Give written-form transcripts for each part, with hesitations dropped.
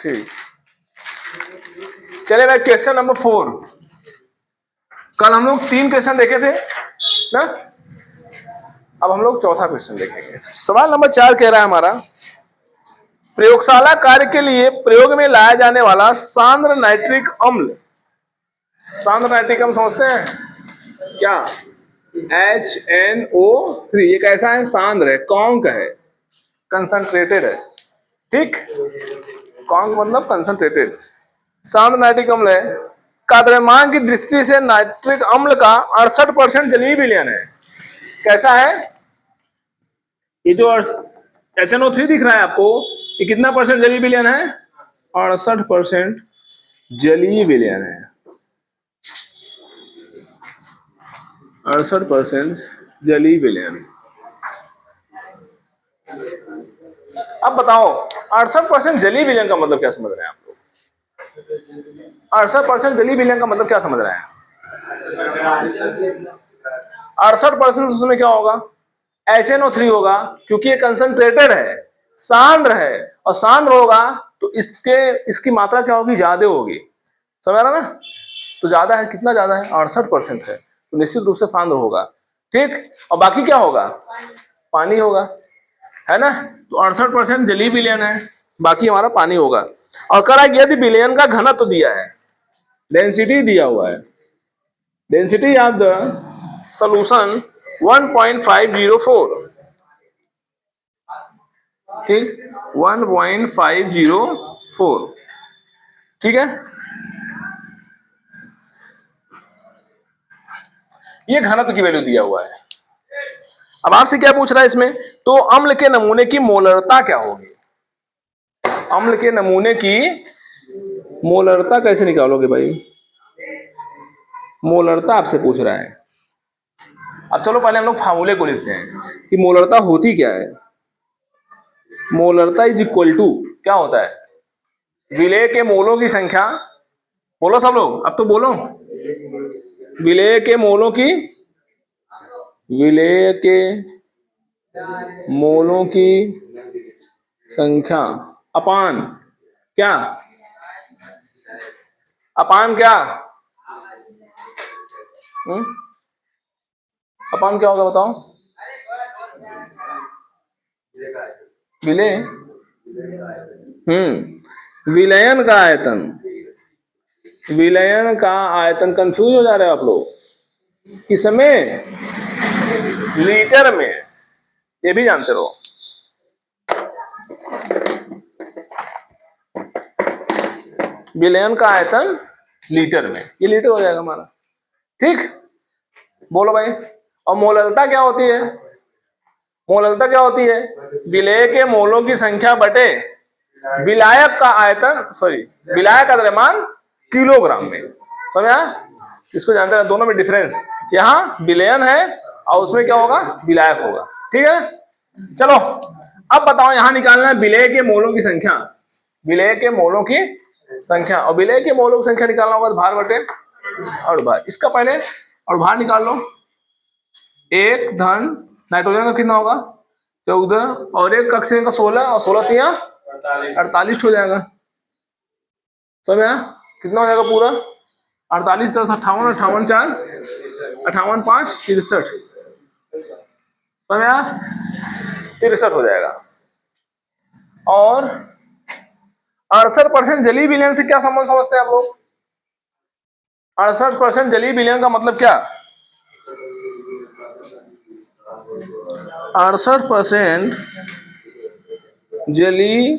ठीक, चले भाई क्वेश्चन नंबर 4। कल हम लोग 3 क्वेश्चन देखे थे ना, अब हम लोग चौथा क्वेश्चन देखेंगे। सवाल नंबर 4 कह रहा है हमारा, प्रयोगशाला कार्य के लिए प्रयोग में लाया जाने वाला सांद्र नाइट्रिक अम्ल, सांद्र नाइट्रिक अम्ल समझते हैं क्या? HNO3। ये कैसा है? सांद्र है, कौंक है, कंसंट्रेटेड है। ठीक, कौंक मतलब कंसंट्रेटेड। सांद्र नाइट्रिक अम्ल है का द्रव्यमान की दृष्टि से नाइट्रिक अम्ल का 68% जलीय विलयन है। कैसा है? ये जो HNO3 दिख रहा है आपको, ये कितना परसेंट जलीय विलयन है? 68% जलीय विलयन है। 68% जलीय विलयन। अब बताओ 68% जलीय विलयन का मतलब क्या समझ रहे हैं आप लोग? 68% जलीय विलयन का मतलब क्या समझ रहे हैं? 68% उसमें क्या होगा? HNO3 होगा, क्योंकि ये कंसंट्रेटेड है, सांद्र है, और सांद्र होगा तो इसकी मात्रा क्या होगी? ज्यादा होगी। समझ रहा ना? तो ज्यादा है, कितना ज्यादा है? 68% है, तो निश्चित रूप से सांद्र होगा। ठीक, और बाकी क्या होगा? पानी होगा, है ना? तो 68% जलीय विलयन है, बाकी हमारा पानी होगा। और करा यदि विलयन का घनत्व तो दिया है, डेंसिटी दिया हुआ है, डेंसिटी ऑफ द सॉल्यूशन 1.504। ठीक, 1.504। ठीक है, ये घनत्व की वैल्यू दिया हुआ है। अब आपसे क्या पूछ रहा है इसमें? तो अम्ल के नमूने की मोलरता क्या होगी? अम्ल के नमूने की मोलरता कैसे निकालोगे भाई? मोलरता आपसे पूछ रहा है। अब चलो पहले हम लोग फार्मूले को लिखते हैं कि मोलरता होती क्या है। मोलरता इज इक्वल टू क्या होता है? विलेय के मोलों की संख्या। बोलो सब लोग, अब तो बोलो। विलेय के मोलों की, विलेय के मोलों की संख्या अपान क्या? अपान क्या? अपान क्या होगा बताओ? विलेय, विलयन का आयतन, विलयन का आयतन। कंफ्यूज हो जा रहे हो आप लोग? किसमें? लीटर में, ये भी जानते रहो। विलयन का आयतन लीटर में, ये लीटर हो जाएगा हमारा। ठीक, बोलो भाई। और मोलरता क्या होती है? मोलरता क्या होती है? विलेय के मोलों की संख्या बटे विलायक का आयतन, सॉरी विलायक का द्रव्यमान किलोग्राम में। समझा? इसको जानते हैं, दोनों में डिफरेंस। यहाँ विलयन है और उसमें क्या होगा? विलायक होगा। ठीक है, चलो अब बताओ, यहां निकालना है विलेय के मोलों की संख्या, विलेय के मोलों की संख्या। और विलेय के मोलों की संख्या निकालना होगा तो भार बटे अणुभार। इसका पहले अणुभार निकाल लो। 1 धन नाइट्रोजन का कितना होगा? 14, और 1 ऑक्सीजन का 16, और 16 तिया 48 हो जाएगा। समझ? कितना हो जाएगा पूरा? 48 10 58, 58 4 58 5 63। समझ? 63 हो जाएगा। और 68% जलीय विलयन से क्या संबंध समझते हैं आप लोग? 68% जलीय विलयन का मतलब क्या? 68% जलीय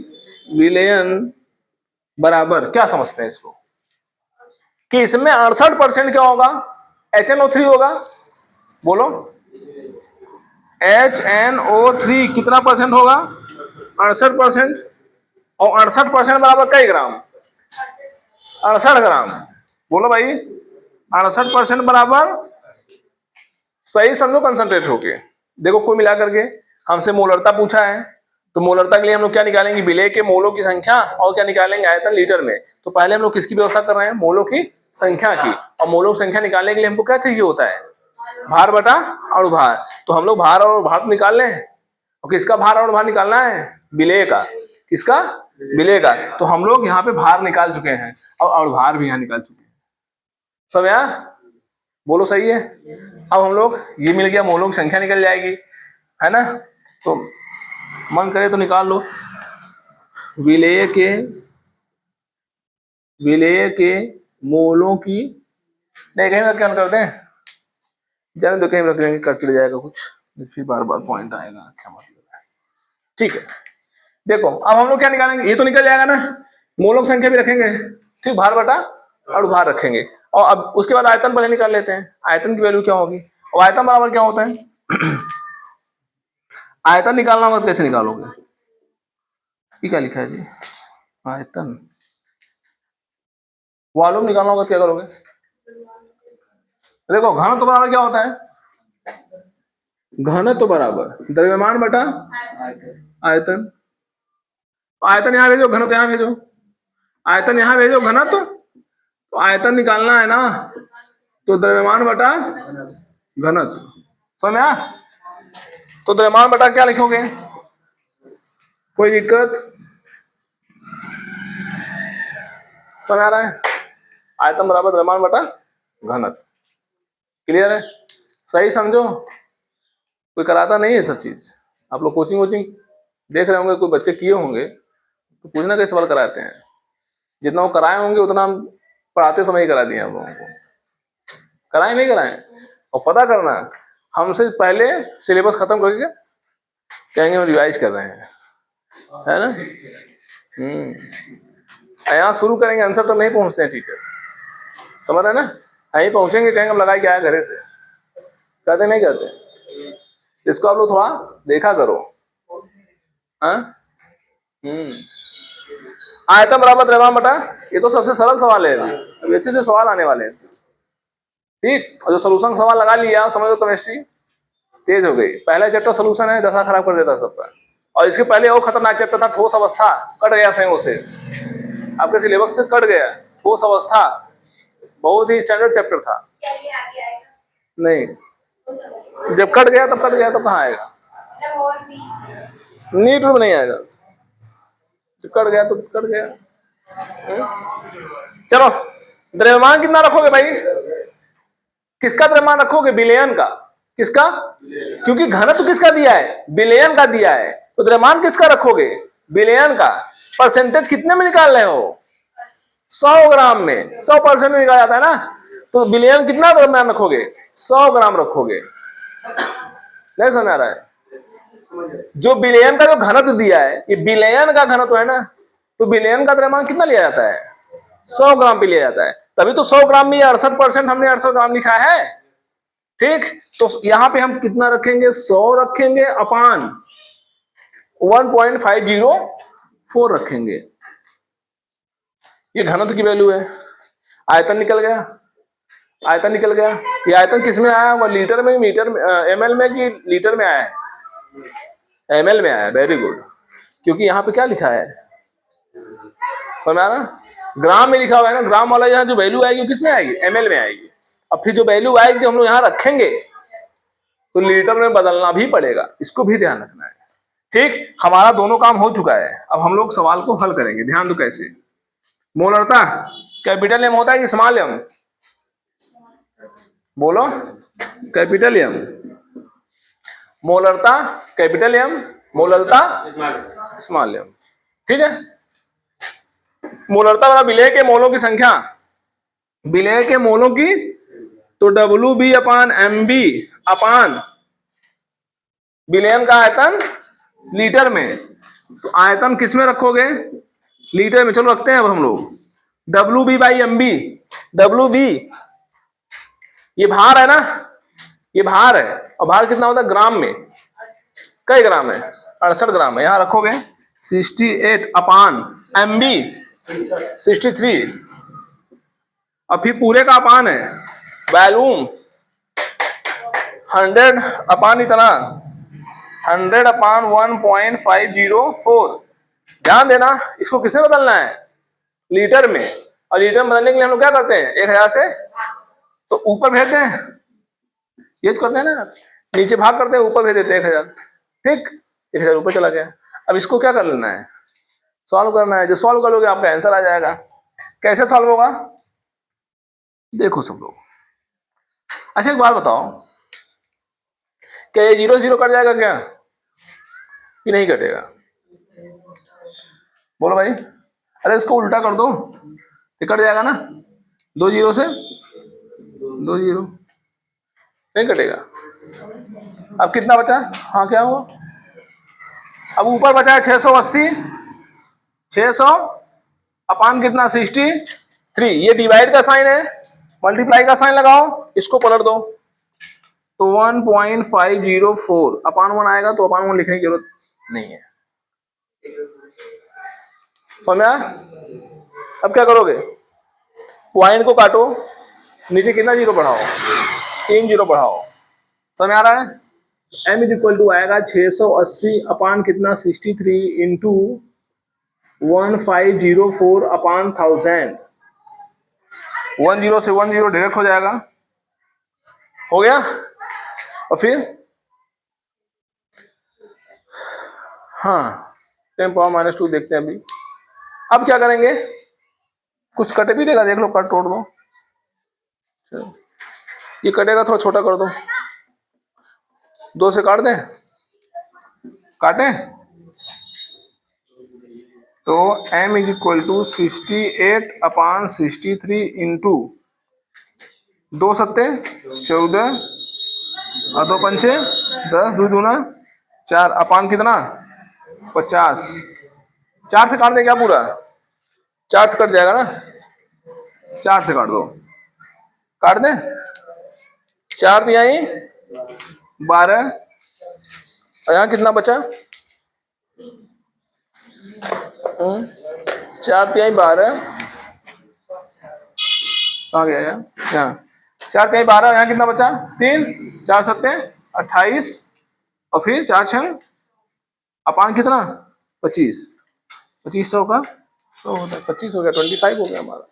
विलयन बराबर क्या समझते हैं इसको? कि इसमें 68% क्या होगा? HNO3 होगा। बोलो, HNO3 कितना परसेंट होगा? 68%। और 68% बराबर कई ग्राम? 68 ग्राम। बोलो भाई, 68% बराबर, सही समझो कंसंट्रेट होके। देखो कोई मिला करके हमसे मोलरता पूछा है, तो मोलरता के लिए हम लोग क्या निकालेंगे? विलेय के मोलों की संख्या, और क्या निकालेंगे? आयतन लीटर में। तो पहले हम लोग किसकी व्यवस्था कर रहे हैं? मोलों की संख्या की। और मोलों की संख्या निकालने के लिए हमको क्या चाहिए होता है? भार बटा अणुभार। तो हम लोग भार और भार निकाल रहे हैं। और किसका भार और भार निकालना है? विलेय का। किसका? मिलेगा। तो हम लोग यहाँ पे भार निकाल चुके हैं और भार भी यहाँ निकाल चुके हैं। सब यहाँ बोलो सही है। अब हम लोग ये मिल गया, मोलों की संख्या निकल जाएगी, है ना। तो मन करे तो निकाल लो। विलेय के मोलों की, नहीं कहीं क्या कर दें, जाने दो, कहीं रख देंगे, कट जाएगा कुछ, फिर बार बार पॉइंट आएगा, क्या मतलब है। ठीक है, देखो अब हम लोग क्या निकालेंगे, ये तो निकल जाएगा ना, मोलों की संख्या भी रखेंगे, ठीक, भार बटा और भार रखेंगे। और अब उसके बाद आयतन पहले निकाल लेते हैं, आयतन की वैल्यू क्या होगी। और आयतन बराबर क्या होता है आयतन निकालना होगा तो कैसे निकालोगे, ये क्या लिखा है जी, आयतन वॉल्यूम निकालना होगा, क्या करोगे। देखो घन तो बराबर क्या होता है, घन तो बराबर द्रव्यमान बटा आयतन। आयतन यहाँ भेजो, घनत्व यहाँ भेजो, आयतन यहाँ भेजो, घनत्व, तो आयतन निकालना है ना, तो द्रव्यमान बटा घनत्व, समझ में आया। तो द्रव्यमान बटा क्या लिखोगे, कोई दिक्कत, समझ आ रहा है। आयतन बराबर द्रव्यमान बटा घनत्व, क्लियर है, सही समझो। कोई कराता नहीं है सब चीज, आप लोग कोचिंग वोचिंग देख रहे होंगे, कोई बच्चे किए होंगे तो कुछ ना कोई सवाल कराते हैं, जितना वो कराए होंगे उतना हम पढ़ाते समय ही करा दिए हम लोगों को, कराए नहीं कराए। और पता करना, हमसे पहले सिलेबस खत्म करके कहेंगे हम रिवाइज कर रहे हैं, है ना। यहाँ शुरू करेंगे, आंसर तो नहीं पहुंचते हैं टीचर, समझ रहे ना, यहीं पहुंचेंगे कहेंगे हम लगाए क्या है घरे से, कहते नहीं कहते। इसको आप लोग थोड़ा देखा करो। आयतन बराबर द्रव्यमान बटा, ये तो सबसे सरल सवाल है, अभी अच्छे से सवाल आने वाले हैं इसमें, ठीक। और जो सोल्यूशन सवाल लगा लिया, समझ लो केमिस्ट्री तेज हो गई। पहला चैप्टर सोल्यूशन है, दशा खराब कर देता सबका। और इसके पहले और खतरनाक चैप्टर था ठोस अवस्था, कट गया संयोग से, आपके सिलेबस से कट गया। ठोस अवस्था बहुत ही स्टैंडर्ड चैप्टर था, नहीं जब कट गया तब कट गया, तो कहाँ आएगा, नीट में नहीं आएगा, जब कट गया तो कट गया। चलो द्रव्यमान कितना रखोगे भाई, किसका द्रव्यमान रखोगे, विलयन का, किसका, क्योंकि घनत्व किसका दिया है, विलयन का दिया है, तो द्रव्यमान किसका रखोगे, विलयन का। परसेंटेज कितने में निकाल रहे हो, 100 ग्राम में, 100% में निकाला जाता है ना, तो विलयन कितना द्रव्यमान रखोगे, 100 ग्राम रखोगे। नहीं समझ आ रहा है, जो विलयन का जो घनत्व दिया है, ये विलयन का घनत्व है ना, तो विलयन का द्रव्यमान कितना लिया जाता है, 100 ग्राम पे लिया जाता है, तभी तो 100 ग्राम में 68%, हमने 68 ग्राम लिखा है, ठीक। तो यहाँ पे हम कितना रखेंगे, 100 रखेंगे अपान 1.504 रखेंगे, ये घनत्व की वैल्यू है। आयतन निकल गया, आयतन निकल गया, ये आयतन किस में आया, वो लीटर में, मीटर में, एमएल में कि लीटर में आया है, एमएल में आया, वेरी गुड, क्योंकि यहाँ पे क्या लिखा है, समझ में आ रहा, ग्राम में लिखा हुआ है ना, ग्राम वाला यहाँ जो वैल्यू आएगी किस में आएगी, एमएल में आएगी। अब फिर जो वैल्यू आएगी हम लोग यहाँ रखेंगे तो लीटर में बदलना भी पड़ेगा, इसको भी ध्यान रखना है, ठीक। हमारा दोनों काम हो चुका है, अब हम लोग सवाल को हल करेंगे, ध्यान दो कैसे। मोलरता कैपिटल एम होता है कि स्मॉल एम, बोलो, कैपिटल एम, मोलरता कैपिटल एम, मोलरता स्मॉल एम, ठीक है। मोलरता वाला विलेय के मोलों की संख्या, विलेय के मोलों की, तो डब्ल्यू बी अपान एम बी अपान विलयन का आयतन लीटर में, तो आयतन किस में रखोगे, लीटर में। चलो रखते हैं अब हम लोग, W B by M B, W B ये भार है ना, ये भार है, और भार कितना होता है ग्राम में, कई ग्राम है, 68 ग्राम है, यहां रखोगे 68 अपान एम बी 63, और फिर पूरे का अपान है वॉल्यूम 100 अपान इतना 100 अपान 1.504। ध्यान देना, इसको किससे बदलना है, लीटर में, और लीटर में बदलने के लिए हम लोग क्या करते हैं, 1000 से तो ऊपर भेजते हैं, ये तो करते हैं ना, नीचे भाग करते हैं, ऊपर भेज देते हैं 1000, ठीक, 1000 ऊपर चला गया। अब इसको क्या कर लेना है, सॉल्व करना है, जो सॉल्व करोगे आपका आंसर आ जाएगा। कैसे सॉल्व होगा देखो सब लोग। अच्छा एक बात बताओ, क्या ये 0 0 कट जाएगा क्या कि नहीं कटेगा? बोलो भाई। अरे इसको उल्टा कर दो, ये कट जाएगा ना, 2 0 से 2 0, नहीं कटेगा। अब कितना बचा? हाँ क्या हुआ? अब ऊपर बचा है 680, 600 अपान कितना 63, ये डिवाइड का साइन है, मल्टीप्लाई का साइन लगाओ, इसको पलट दो तो 1.504 अपान 1 आएगा, तो अपान 1 लिखने की जरूरत नहीं है। समझा? अब क्या करोगे, पॉइंट को काटो, नीचे कितना जीरो बढ़ाओ, 3 जीरो बढ़ाओ। समझ आ रहा है? m इज इक्वल टू आएगा 680 अपान कितना 63 इंटू 1504 अपान 1000। 1 0 से 1 0 डायरेक्ट हो जाएगा, हो गया। और फिर हाँ 10⁻² देखते हैं अभी। अब क्या करेंगे, कुछ कटे भी देगा, देख लो, कट तोड़ दो, ये कटेगा, थोड़ा छोटा कर दो, 2 से काट दें, काटें तो m इज इक्वल टू 68 अपान 63 इंटू 2 सत्ते 14 और 2 पंचे 10, 2 दूना 4 अपान कितना 50। 4 से काट दे क्या पूरा, 4 से कट जाएगा ना, 4 से काट दो, काट दे, 4 तिहाई 12 और यहाँ कितना बचा, 4 तिहाई 12, कहाँ गया यार, यहाँ 4 तिहाई 12, यहाँ कितना बचा 3, 4 सत्ते 28 और फिर 4 6 अपान कितना 25, 2500 का 100 होता है, 25 हो गया, 25 हो गया हमारा।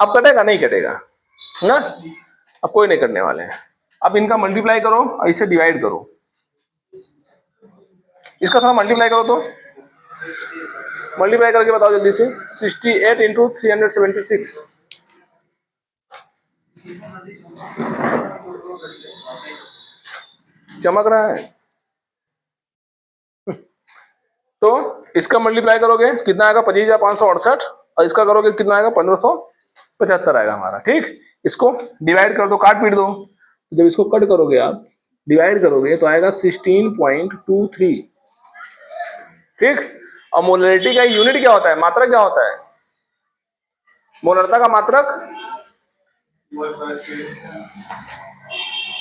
अब कटेगा नहीं कटेगा ना, अब कोई नहीं करने वाले हैं। अब इनका मल्टीप्लाई करो और इसे डिवाइड करो, इसका थोड़ा मल्टीप्लाई करो, तो मल्टीप्लाई करके बताओ जल्दी से। 68 इंटू 376, चमक रहा है। तो इसका मल्टीप्लाई करोगे कितना आएगा 25,568 और इसका करोगे कितना आएगा 1575 आएगा हमारा। ठीक, इसको डिवाइड कर दो, काट पीट दो, जब इसको कट करोगे आप डिवाइड करोगे तो आएगा 16.23। ठीक, और मोलरिटी का यूनिट क्या होता है, मात्रक क्या होता है, मोलरता का मात्रक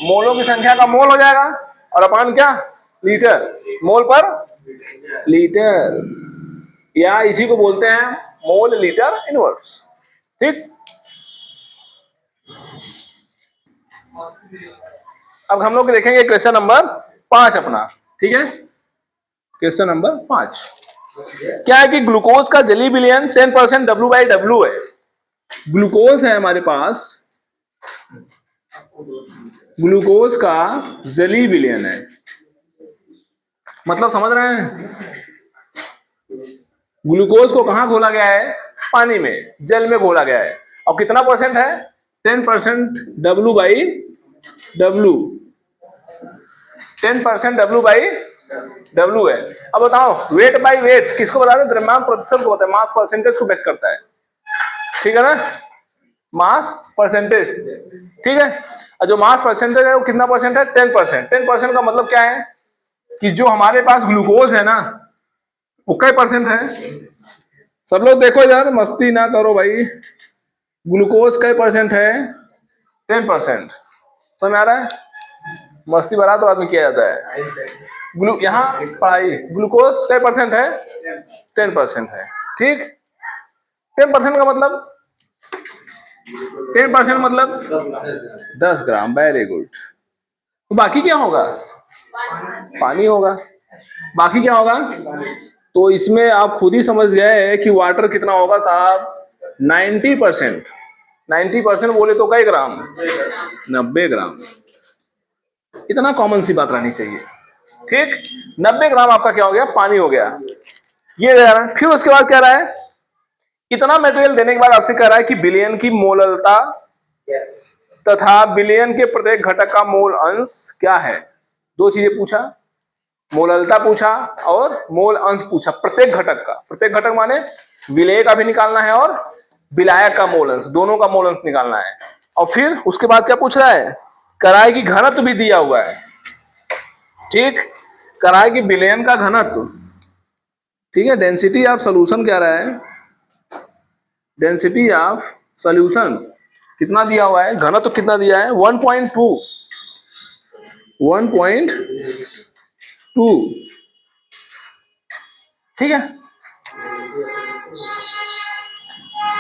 मोलों की संख्या का मोल हो जाएगा, और अपान क्या लीटर, मोल पर लीटर, या इसी को बोलते हैं मोल लीटर इनवर्स। ठीक, अब हम लोग देखेंगे क्वेश्चन नंबर 5 अपना। ठीक है, क्वेश्चन नंबर 5 क्या है कि ग्लूकोज का जली विलयन 10% W/W है। ग्लूकोज है हमारे पास, ग्लूकोज का जली विलयन है, मतलब समझ रहे हैं, ग्लूकोज को कहां घोला गया है, पानी में, जल में घोला गया है, और कितना परसेंट है 10% W/W, 10% W/W है। अब बताओ वेट बाय वेट किसको बताते हैं, द्रव्यमान प्रतिशत को बताते हैं, मास परसेंटेज को व्यक्त करता है। ठीक है ना, मास परसेंटेज। ठीक है, और जो मास परसेंटेज है वो कितना परसेंट है 10%। 10% का मतलब क्या है कि जो हमारे पास ग्लूकोज है ना वो कई परसेंट है, सब लोग देखो यार, मस्ती ना करो भाई, ग्लूकोज कई परसेंट है 10%। समझ आ रहा है, मस्ती भरा तो आदमी किया जाता है। यहाँ पढ़ाई, ग्लूकोज कई परसेंट है 10% है। ठीक, 10% का मतलब 10% मतलब 10 ग्राम, वेरी गुड। तो बाकी क्या होगा, पानी होगा, बाकी क्या होगा, तो इसमें आप खुद ही समझ गए कि वाटर कितना होगा साहब 90%। 90% बोले तो कई ग्राम, 90 ग्राम, इतना कॉमन सी बात रहनी चाहिए। ठीक, 90 ग्राम आपका क्या हो गया, पानी हो गया। ये दे रहा है। फिर उसके बाद कह रहा है इतना मटेरियल देने के बाद आपसे कह रहा है कि विलयन की मोललता तथा विलयन के प्रत्येक घटक का मोल अंश क्या है। दो चीजें पूछा, मोललता पूछा और मोल अंश पूछा प्रत्येक घटक का। प्रत्येक घटक माने विलेय का भी निकालना है और विलायक का मोल अंश, दोनों का मोल अंश निकालना है। और फिर उसके बाद क्या पूछ रहा है, कराए की घनत्व भी दिया हुआ है। ठीक, कराए की विलयन का घनत्व, ठीक है। डेंसिटी ऑफ सोल्यूशन कह रहा है, डेंसिटी ऑफ सोल्यूशन कितना दिया हुआ है, घनत्व कितना दिया है 1.2, 1.2, ठीक है।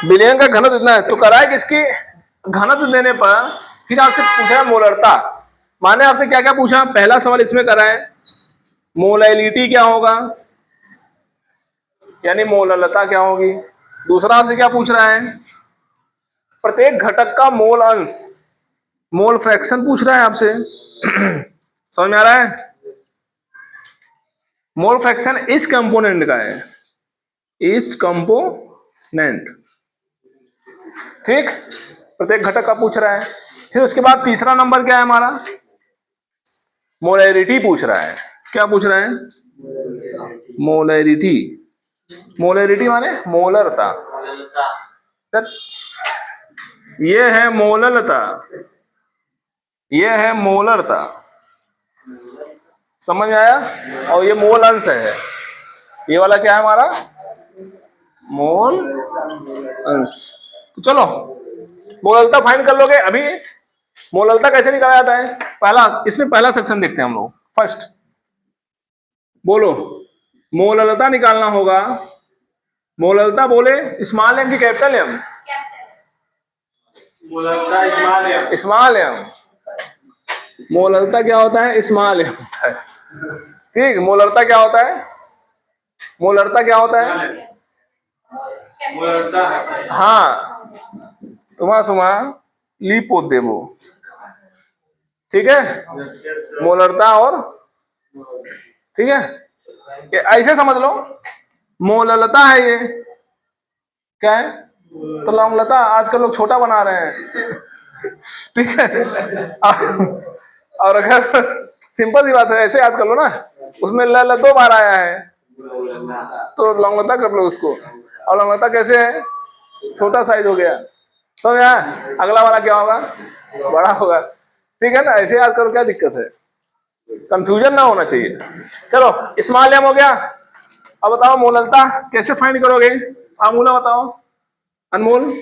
विलयन का घनत्व इतना है, तो कराए किसकी घनत्व देने पर फिर आपसे पूछा मोलरता, माने आपसे क्या क्या पूछा। पहला सवाल इसमें करा है मोलैलिटी क्या होगा, यानी मोललता क्या होगी। दूसरा आपसे क्या पूछ रहा है, प्रत्येक घटक का मोल अंश, मोल फ्रैक्शन पूछ रहा है आपसे। समझ में आ रहा है, मोल फ्रैक्शन इस कंपोनेंट का है, इस कंपोनेंट, ठीक। प्रत्येक घटक का पूछ रहा है। फिर उसके बाद तीसरा नंबर क्या है हमारा, मोलैरिटी पूछ रहा है। क्या पूछ रहा है, मोलैरिटी। मोलैरिटी माने मोलरता, ये है मोललता, ये है मोलरता, समझ में आया। और ये मोल अंश है, ये वाला क्या है हमारा मोल अंश। तो चलो मोललता फाइंड कर लोगे। अभी मोललता कैसे निकाला जाता है, पहला इसमें पहला सेक्शन देखते हैं हम लोग। फर्स्ट बोलो, मोललता निकालना होगा। मोललता बोले स्मॉल एम की कैपिटल एम, मोललता स्मॉल एम, मोललता क्या होता है स्मॉल एम होता है, ठीक। मोललता क्या होता है, मोललता क्या होता है, मोललता, हाँ तुम्हारा सुमा लीपो देवो, ठीक है। मोलरता और, ठीक है, ऐसे समझ लो मोललता है ये, क्या है तो लौंगलता आजकल लोग छोटा बना रहे हैं, ठीक है। और अगर सिंपल सी बात है ऐसे याद कर लो ना, उसमें ल 2 बार आया है तो लौंगलता कर लो उसको। और लौंगलता कैसे है, छोटा साइज हो गया, समझ आया। अगला वाला क्या होगा, बड़ा होगा, ठीक है ना। ऐसे याद करो, क्या दिक्कत है, कंफ्यूजन ना होना चाहिए। चलो स्मॉल एम हो गया। अब बताओ मोललता कैसे फाइंड करोगे, फार्मूला बताओ अनमोल।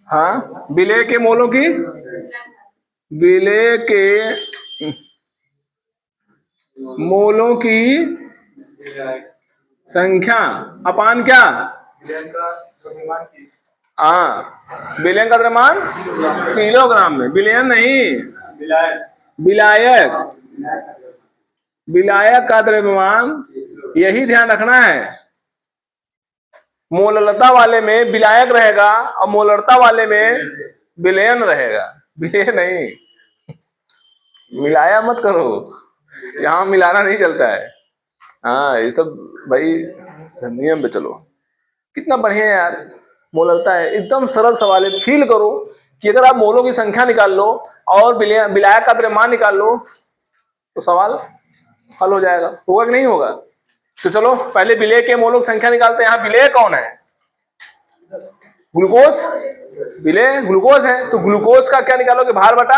हाँ, विलेय के मोलों की, विलेय के मोलों की संख्या अपान क्या, हाँ विलयन का द्रव्यमान किलोग्राम में, विलयन नहीं विलायक, विलायक का द्रव्यमान, यही ध्यान रखना है। मोललता वाले में विलायक रहेगा और मोलरता वाले में विलयन रहेगा, विलय नहीं, मिलाया मत करो, यहाँ मिलाना नहीं चलता है। हाँ ये सब भाई नियम पे चलो। कितना बढ़िया यार मोललता है, एकदम सरल सवाल है। फील करो कि अगर आप मोलों की संख्या निकाल लो और विलायक का द्रव्यमान निकाल लो तो सवाल हल हो जाएगा, होगा कि नहीं होगा। तो चलो पहले विलेय के मोलों की संख्या निकालते हैं। यहाँ विलेय कौन है, ग्लूकोज, विलेय ग्लूकोज है, तो ग्लूकोज का क्या निकालोगे, भार बटा,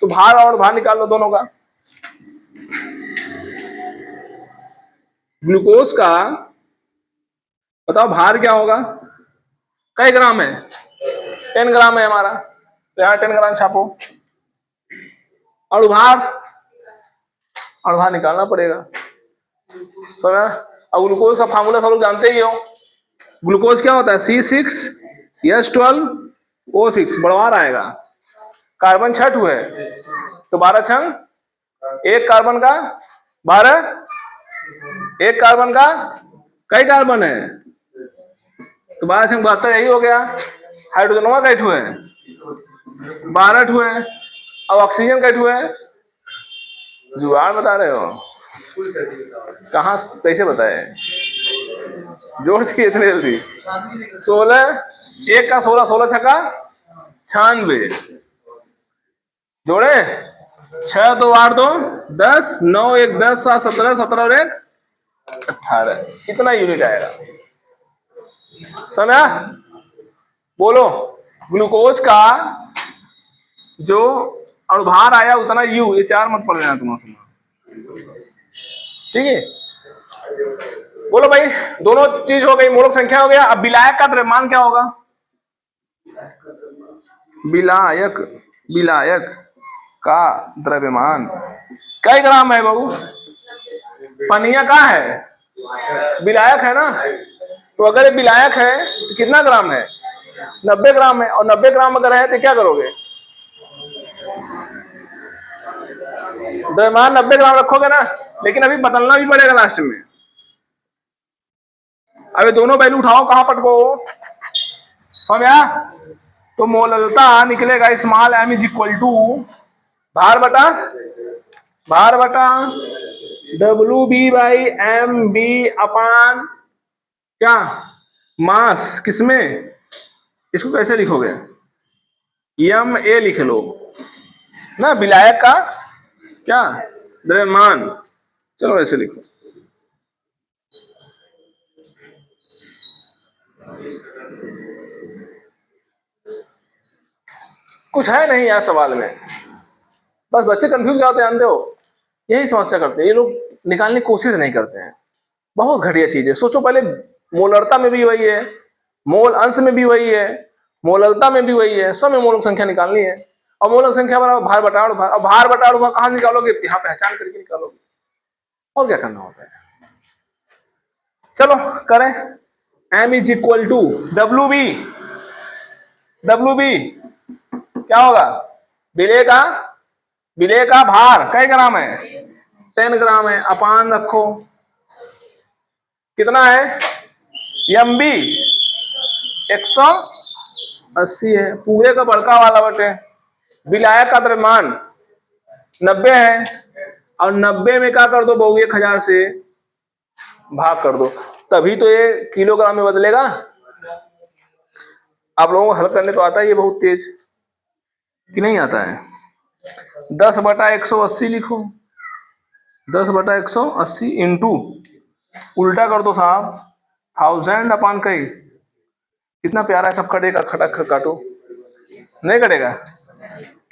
तो भार और भार निकाल लो दोनों का। ग्लूकोज का बताओ भार क्या होगा, कई ग्राम है, 10 ग्राम है हमारा, तो यहाँ 10 ग्राम छापो। और भार निकालना पड़ेगा, समझा। अब ग्लूकोज का फार्मूला सब लोग जानते ही हो, ग्लूकोज क्या होता है C6H12O6, बढ़वार आएगा, कार्बन 6 है तो 12 छंग, एक कार्बन का 12, एक कार्बन का कई कार्बन है तो 12 छंग 72, यही हो गया। हाइड्रोजनवा कई ठू है 12 ठू है। अब ऑक्सीजन कई ठू है जुगाड़ बता रहे हो? कहाँ, कैसे बताए? जोड़ दिए इतने जल्दी? 16, एक का 16, 16 छक्का 96, जोड़े 6 2 8 2 10, 9 1 10, 7 17, 17 और 1 18, कितना यूनिट आएगा? समझा? बोलो। ग्लूकोज का जो अणुभार आया उतना यू, ये 4 मत पढ़ लेना तुम सुना, ठीक है? बोलो भाई, दोनों चीज हो गई, मोलक संख्या हो गया। अब विलायक का द्रव्यमान क्या होगा? विलायक, विलायक का द्रव्यमान कई ग्राम है बाबू? पनिया कहाँ है? विलायक है ना, तो अगर ये विलायक है तो कितना ग्राम है? 90 ग्राम है। और 90 ग्राम अगर है तो क्या करोगे? द्रव्यमान 90 ग्राम रखोगे ना, लेकिन अभी बदलना भी पड़ेगा लास्ट में। अभी दोनों वैल्यू उठाओ, कहां पटको हम या? तो मोललता निकलेगा small m is equal to भार बटा WB/MB अपान क्या? मास। किसमें? इसको कैसे लिखोगे? MA लिख लो ना, विलायक का क्या द्रव्यमान। चलो ऐसे लिखो। कुछ है नहीं यार सवाल में, बस बच्चे कंफ्यूज क्या होते हैं जानते हो? यही समस्या करते हैं ये लोग, निकालने की कोशिश नहीं करते हैं। बहुत घटिया चीज है। सोचो पहले, मोलरता में भी वही है, मोल अंश में भी वही है, मोललता में भी वही है, सब में मोलक संख्या निकालनी है। और मोलक संख्या बराबर भार बटा अणुभार। अब भार बटा अणुभार कहाँ निकालोगे? यहाँ पहचान करके निकालोगे, और क्या करना होता है। चलो करें। m is equal to WB, WB क्या होगा? विलेय का भार कई ग्राम है? 10 ग्राम है, अपान रखो कितना है? MB 180 है, पूरे का बड़का वाला बटे विलायक का द्रव्यमान 90 है, और 90 में क्या कर दो बहु 1000 से भाग कर दो, तभी तो ये किलोग्राम में बदलेगा। आप लोगों को हल करने तो आता है ये बहुत तेज, कि नहीं आता है? 10/180 लिखो, 10/180 इंटू उल्टा कर दो साहब, 1000 अपान कई। कितना प्यारा है, सब कटेगा, खटक काटो, नहीं कटेगा।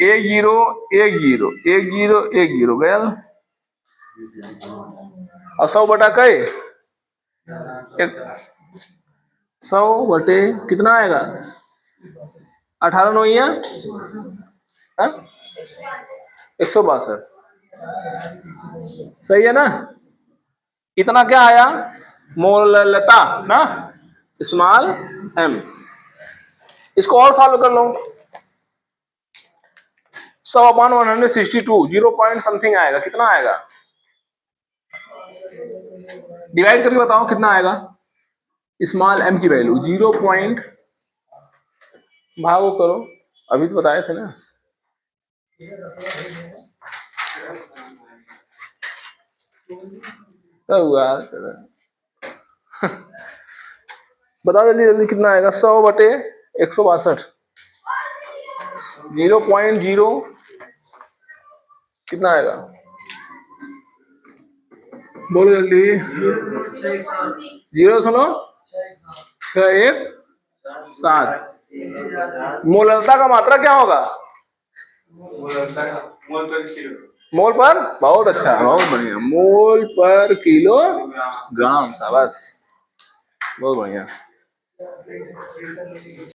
1 0 1 0 1 0 1 0 गया, और 100 बटा कई 100 बटे कितना आएगा? 18 9 162, सही है ना? इतना क्या आया? मोललता ना, स्मॉल m। इसको और सॉल्व कर लो। 100/162 0 पॉइंट समथिंग आएगा। कितना आएगा? डिवाइड करके बताओ कितना आएगा? स्मॉल m की वैल्यू 0 पॉइंट, भागो करो, अभी तो बताए थे ना। क्या हुआ? बताओ जल्दी जल्दी कितना आएगा? 100/162 0.0 कितना आएगा? बोलो जल्दी। 0.617। मोललता का मात्रा क्या होगा? मोल पर, बहुत अच्छा, बहुत बढ़िया, मोल पर किलोग्राम। शाबाश, बहुत बढ़िया।